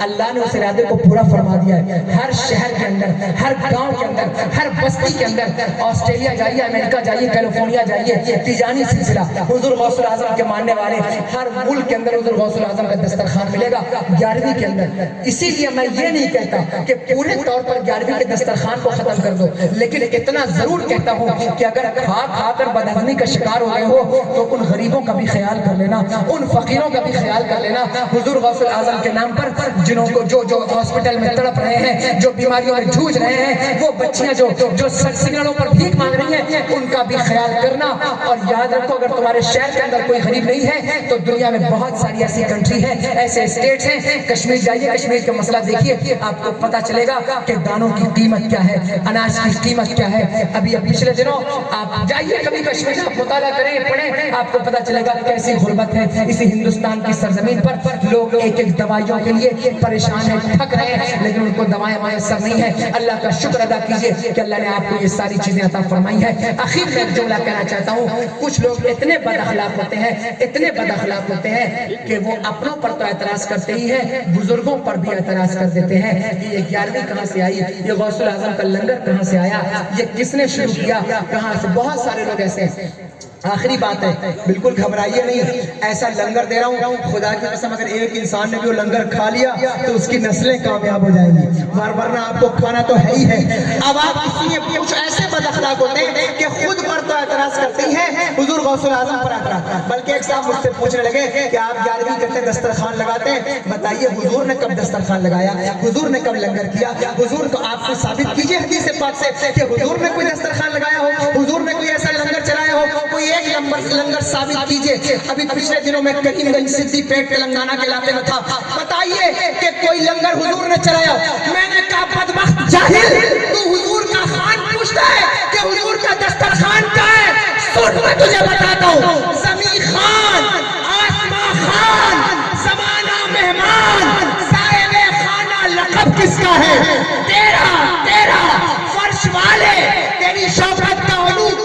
اللہ نے اس ارادے کو پورا فرما دیا ہے۔ ہر شہر کے اندر، ہر گاؤں کے اندر، ہر بستی کے اندر، آسٹریلیا جائیے، امریکہ جائیے، کیلیفورنیا جائیے، تیجانی سلسلہ حضور غوث اعظم کے ماننے والے ہر ملک کے اندر حضور غوث اعظم کا دسترخوان ملے گا 11ویں کے اندر۔ اسی لیے میں یہ نہیں کہتا کہ پورے طور پر 11ویں کے دسترخوان کو ختم کر دو، لیکن اتنا ضرور کہتا ہوں کہ اگر کھا کھا کر بدہضمی کا شکار ہو گئے ہو تو ان غریبوں کا بھی خیال کر لینا، ان فقیروں کا بھی خیال کر لینا۔ حضور غوث اعظم کے نام پر جنہوں کو جو ہاسپٹل میں تڑپ رہے ہیں، جو بیماریوں میں جھوج رہے ہیں، وہ بچیاں جو سگنلوں پر بھیک مانگ رہی ہیں، ان کا بھی خیال کرنا۔ اور یاد رکھو اگر تمہارے شہر کے اندر کوئی غریب نہیں ہے تو دنیا میں بہت ساری ایسی کنٹری ہیں، ایسے اسٹیٹس ہیں، کشمیر جائیے، کشمیر کا مسئلہ دیکھیے، آپ کو پتا چلے گا کہ دانوں کی قیمت کیا ہے، اناج کی قیمت کیا ہے۔ ابھی پچھلے دنوں آپ جائیے کبھی کشمیر، آپ مطالعہ کریں، پڑھیں، آپ کو پتا چلے گا کیسی غربت ہے اسی ہندوستان کی سرزمین پر۔ لوگ ایک ایک دوائیوں کے لیے پریشان ہیں، تھک رہے ہیں، لیکن ان کو دوائیں میسر نہیں ہیں۔ اللہ کا شکر ادا کیجئے کہ اللہ نے آپ کو یہ ساری چیزیں عطا فرمائی ہیں۔ آخر میں ایک جملہ کہنا چاہتا ہوں، کچھ لوگ اتنے بد اخلاق ہوتے ہیں، اتنے بد اخلاق ہوتے ہیں کہ وہ اپنوں پر تو اعتراض کرتے ہی ہیں، بزرگوں پر بھی اعتراض کر دیتے ہیں کہ یہ 11ویں کہاں سے آئی، یہ غوث اعظم کا لنگر کہاں سے آیا، یہ کس نے شروع کیا، کہاں سے۔ بہت سارے لوگ ایسے ہیں۔ آخری بات ہے، بالکل گھبرائیے نہیں، ایسا لنگر دے رہا ہوں خدا کی قسم اگر ایک انسان نے بھی وہ لنگر کھا لیا تو اس کی نسلیں کامیاب ہو جائیں گی، ورنہ آپ کو کھانا تو ہے ہی ہے۔ اب آپ اس لیے کچھ ایسے بد اخلاق ہوتے ہیں کہ خود پر تو اعتراض کرتے ہیں، حضور غوث اعظم پر اعتراض۔ بلکہ ایک صاحب مجھ سے پوچھنے لگے کہ آپ 11ویں کرتے دسترخوان لگاتے ہیں، بتائیے حضور نے کب دسترخوان لگایا، حضور نے کب لنگر کیا؟ حضور کو آپ کو ثابت کیجئے حدیث پاک سے کہ حضور نے کوئی دسترخوان لگایا ہو، حضور نے کوئی ایسا لنگر چلایا ہو، کوئی ایک لنگر ثابت کیجئے۔ ابھی پچھلے دنوں میں کریم گنج صدی پیٹ تلنگانہ کے علاقے میں تھا، بتائیے کہ کوئی لنگر حضور نے چلایا؟ میں نے کہا بدبخت جاہل، تو حضور کا خان پوچھتا ہے کہ حضور کا دسترخوان کیا ہے؟ سن میں تجھے بتاتا ہوں، زمین خان، آسمان خان، زمانہ مہمان، صاحب خانہ لقب کس کا ہے؟ تیرا فرش والے، تیری شوکت کا علو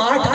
8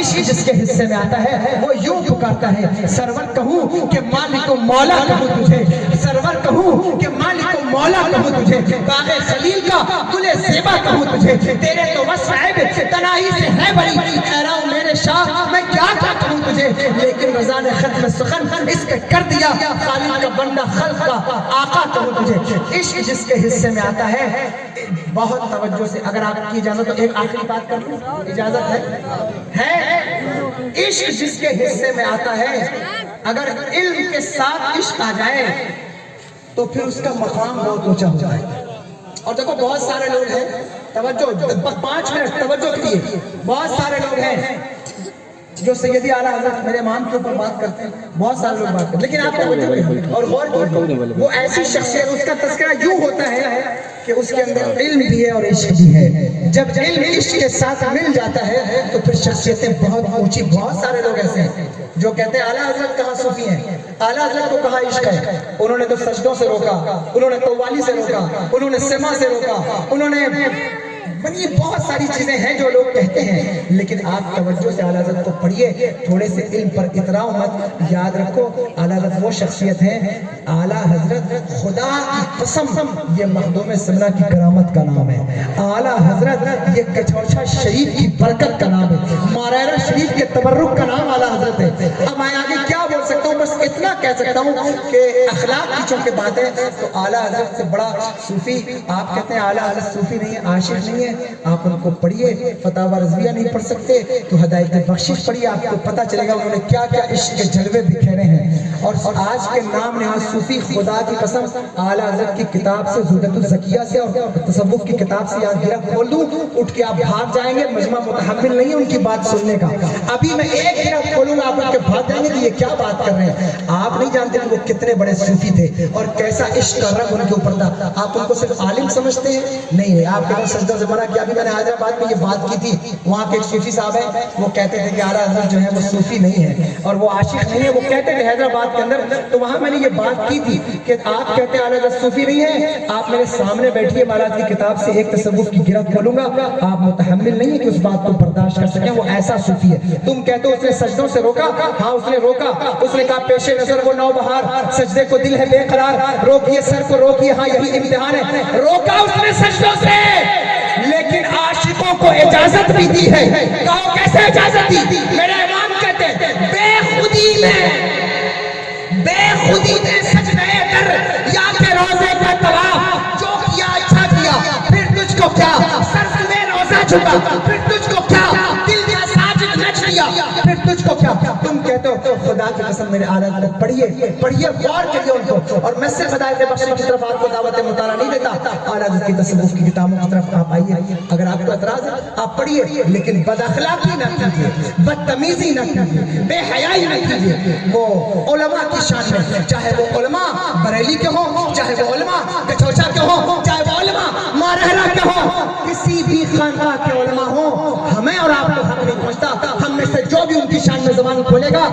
عشق جس کے حصے میں آتا ہے وہ یوں پکارتا ہے سرور کہوں کہ مالک و مولا کہوں تجھے سرور کہوں کہ مالک و مولا کہوں تجھے باغ خلیل کا گل زیبا کہوں تجھے تیرے تو وصف عیب تناہی سے ہے بڑی حیران میرے شاہ میں کیا کہوں تجھے لیکن رضا نے ختم سخن اس کے کر دیا خالق کا بندہ خلق کا آقا کہوں تجھے عشق جس کے حصے میں آتا ہے بہت توجہ سے اگر آپ کی اجازت تو ایک آخری بات کر لوں اجازت ہے عشق جس کے حصے میں آتا ہے اگر علم کے ساتھ عشق آ جائے تو پھر اس کا مقام بہت اونچا ہو جائے اور دیکھو بہت سارے لوگ ہیں توجہ 5 منٹ توجہ کیجیے بہت سارے لوگ ہیں جو سیدی اعلیٰ حضرت میرے امام کے اوپر بات کرتے ہیں بہت سارے لوگ بات کرتے ہیں لیکن آپ توجہ اور غور وہ ایسی شخصیت اس کا تذکرہ یوں ہوتا ہے کہ اس کے اندر علم بھی ہے اور عشق بھی ہے جب علم عشق کے ساتھ مل جاتا ہے تو پھر شخصیتیں بہت اونچی بہت سارے لوگ ایسے ہیں جو کہتے ہیں اعلیٰ حضرت کہاں صوفی ہیں اعلیٰ حضرت کو کہاں عشق ہے انہوں نے تو سجدوں سے روکا انہوں نے قوالی سے روکا انہوں نے سما سے روکا انہوں نے یہ بہت ساری چیزیں ہیں جو لوگ کہتے ہیں لیکن آپ توجہ سے اعلیٰ حضرت کو پڑھیے تھوڑے سے علم پر اتراؤ مت یاد رکھو اعلیٰ حضرت وہ شخصیت ہے اعلیٰ حضرت خدا کی قسم یہ مخدوم سمنا کی کرامت کا نام ہے اعلیٰ حضرت یہ کچوچا شریف کی برکت کا نام ہے ماریرہ شریف کے تبرک کا نام اعلیٰ حضرت ہے اب میں آگے کیا بول سکتا ہوں بس اتنا کہہ سکتا ہوں کہ اخلاق کی چونکہ بات ہے تو اعلیٰ حضرت سے بڑا صوفی آپ کہتے ہیں اعلیٰ حضرت صوفی نہیں ہے عاشق نہیں ہے آپ ان کو پڑھیے فتاوی رضویہ نہیں پڑھ سکتے تو ہدایت بخشش پڑھیے آپ کو پتہ چلے گا انہوں نے کیا کیا عشق کے جلوے بکھیرے ہیں اور آج کے نام نہاد صوفی خدا کی قسم اعلیٰ حضرت کی کتاب سے زہدۃ الزکیہ سے اور تصوف کی کتاب سے یہاں گرہ کھول دوں اٹھ کے آپ بھاگ جائیں گے مجمع متحمل نہیں ہے ان کی بات سننے کا ابھی میں ایک گرہ کھولوں گا آپ ان کے بھاگ جائیں گے کہ یہ کیا بات کر رہے ہیں آپ نہیں جانتے کہ وہ کتنے بڑے صوفی تھے اور کیسا عشق کا رنگ ان کے اوپر تھا آپ ان کو صرف عالم سمجھتے ہیں نہیں آپ کے سجدوں سے منع کیا ابھی میں نے حیدرآباد میں یہ بات کی تھی وہاں کے ایک صوفی صاحب ہیں وہ کہتے تھے کہ اعلیٰ حضرت جو ہے وہ صوفی نہیں ہے اور وہ عاشق نہیں ہے وہ کہتے تھے حیدرآباد کے اندر تو وہاں میں نے یہ بات کی تھی کہ آپ کہتے ہیں اعلیٰ حضرت صوفی نہیں ہے آپ میرے سامنے بیٹھیے مہاراج کی کتاب سے ایک تصوف کی گرہ کھولوں گا آپ متحمل نہیں ہے کہ اس بات کو برداشت کر سکیں وہ ایسا صوفی ہے تم کہتے ہو اس نے سجدوں سے روکا ہاں اس نے روکا اس نے کہا پیش نظر وہ نو بہار سجدے کو دل ہے بے قرار روکیے سر کو روکیے ہاں یہی امتحان ہے روکا اس نے سجدوں سے لیکن عاشقوں کو اجازت بھی دی ہے کہو کیسے اجازت دی میرے امام کہتے ہیں بے خودی میں سجدے کر یا کہ روزے کا طواف جو کیا اچھا کیا پھر تجھ کو کیا سر میں روزہ جھکا پھر تجھ کو کیا دل میں ساجد نچ لیا پھر تجھ کو کیا تم کہتے ہو خدا کی قسم میرے اعلیٰ حضرت پڑھیے غور کریے ان کو اور میں صرف ہدایت بخشش کی طرف آپ کو دعوت مطالعہ نہیں دیتا اعلیٰ حضرت کی تصوف کی کتابوں کی طرف آپ آئیے اگر آپ کو اعتراض ہے آپ پڑھیے لیکن بد اخلاقی نہ کیجیے بدتمیزی نہ کیجیے بے حیائی نہ کیجیے وہ علماء کی شان میں چاہے وہ علماء بریلی کے ہوں چاہے وہ علماء کچوچا کے ہوں چاہے وہ علماء مارہرہ کے ہوں کسی بھی خانقاہ کے علماء ہوں ہمیں اور آپ کو حق نہیں پہنچتا ہم میں سے جو بھی ان کی شان میں زبان کھولے گا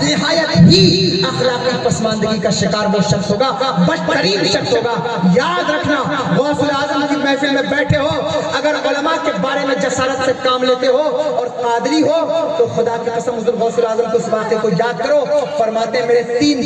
نہایت ہی اخلاقی پسماندگی کا شکار وہ شخص ہوگا بدترین شخص ہوگا یاد رکھنا غوث اعظم کی محفل میں بیٹھے ہو اگر علماء کے بارے میں جسارت سے کام لیتے ہو اور قادری ہو تو خدا کی قسم حضور غوث اعظم کو اس واقعے کو یاد کرو فرماتے ہیں میرے 3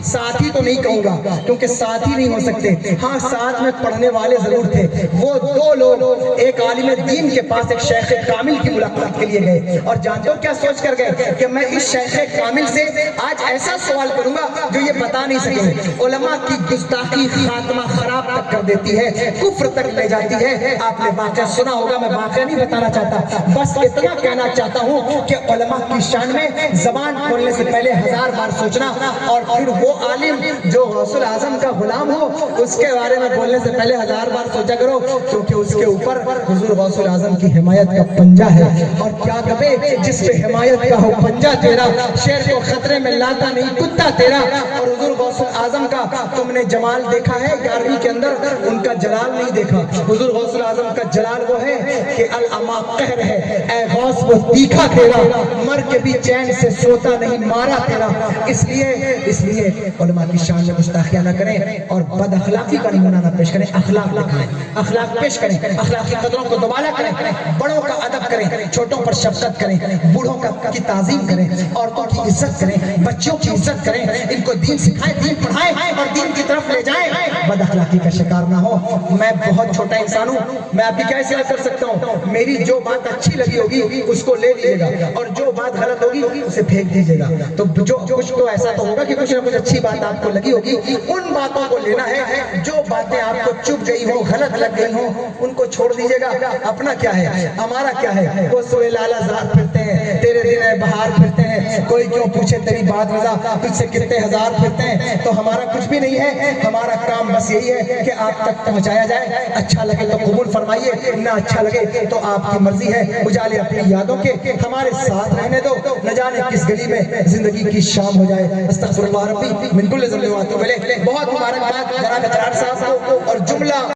ساتھی تو نہیں کہوں گا کیونکہ ساتھی نہیں ہو سکتے ہاں ساتھ میں پڑھنے والے ضرور تھے وہ 2 لوگ ایک عالم دین کے پاس ایک شیخ کامل کی ملاقات کے لیے گئے اور جانتے ہو کیا سوچ کر گئے کہ میں اس شیخ کامل سے آج ایسا سوال کروں گا جو یہ بتا نہیں سکے علماء کی گستاخی خاتمہ خراب تک کر دیتی ہے کفر تک لے جاتی ہے آپ نے واقعہ سنا ہوگا میں واقعہ نہیں بتانا چاہتا بس اتنا کہنا چاہتا ہوں کہ علماء کی شان میں زبان کھولنے سے پہلے 1000 بار سوچنا اور پھر وہ عالم جو غوث اعظم کا غلام ہو اس کے بارے میں بولنے سے پہلے 1000 بار سوچا کرو کیونکہ اس کے اوپر حضور غوث اعظم کی حمایت کا پنجہ ہے اور کیا کہے جس پہ حمایت کا ہو پنجہ تیرا شیر کو خطرے میں لاتا نہیں کتا تیرا اور حضور غوث اعظم کا تم نے جمال دیکھا ہے 11ویں کے اندر ان کا جلال نہیں دیکھا حضور غوث اعظم کا جلال وہ ہے کہ الاما قہر ہے اے غوث وہ تیکھا تیرا مر کے بھی چین سے سوتا نہیں مارا تیرا اس لیے علماء کی شان میں گستاخیاں نہ کریں اور بد اخلاقی کا نمونہ نہ پیش کریں، اخلاق دکھائیں، اخلاق پیش کریں، اخلاقی قدروں کو دوبالا کریں، بڑوں کا ادب کریں، چھوٹوں پر شفقت کریں، بوڑھوں کی تعظیم کریں، عورتوں کی عزت کریں، بچوں کی عزت کریں، ان کو دین سکھائیں، دین پڑھائیں اور دین کی طرف لے جائیں، بد اخلاقی کا شکار نہ ہو۔ میں بہت چھوٹا انسان ہوں، میں آپ کی کیا اصلاح کر سکتا ہوں؟ میری جو بات اچھی لگی ہوگی اس کو لے لیجیے گا اور جو بات غلط ہوگی اسے پھینک دیجیے گا۔ تو جو کچھ تو ایسا تو ہوگا کہ کچھ نہ کچھ اچھی بات آپ کو لگی ہوگی، ان باتوں کو لینا ہے، جو باتیں آپ کو چپ گئی ہوں، غلط لگ گئی ہوں، ان کو چھوڑ دیجیے گا۔ اپنا کیا ہے، ہمارا کیا ہے؟ وہ سوئے لالا زار پھرتے ہیں، تیرے دن ہے بہار پھرتے ہیں، کوئی کیوں پوچھے تیری بات رضا، تجھ سے کتنے ہزار پھرتے ہیں۔ تو ہمارا کچھ بھی نہیں ہے، ہمارا کام بس یہی ہے کہ آپ تک پہنچایا جائے، اچھا لگے تو قبول فرمائیے، نہ اچھا لگے تو آپ کی مرضی ہے۔ اجالے اپنی یادوں کے ہمارے ساتھ رہنے دو، نہ جانے کس گلی میں زندگی کی شام ہو جائے۔ استغفر اللہ ربی من کل ذنب و اتوب الیہ۔ بہت مبارکباد جناب اقرار صاحب کو اور جملہ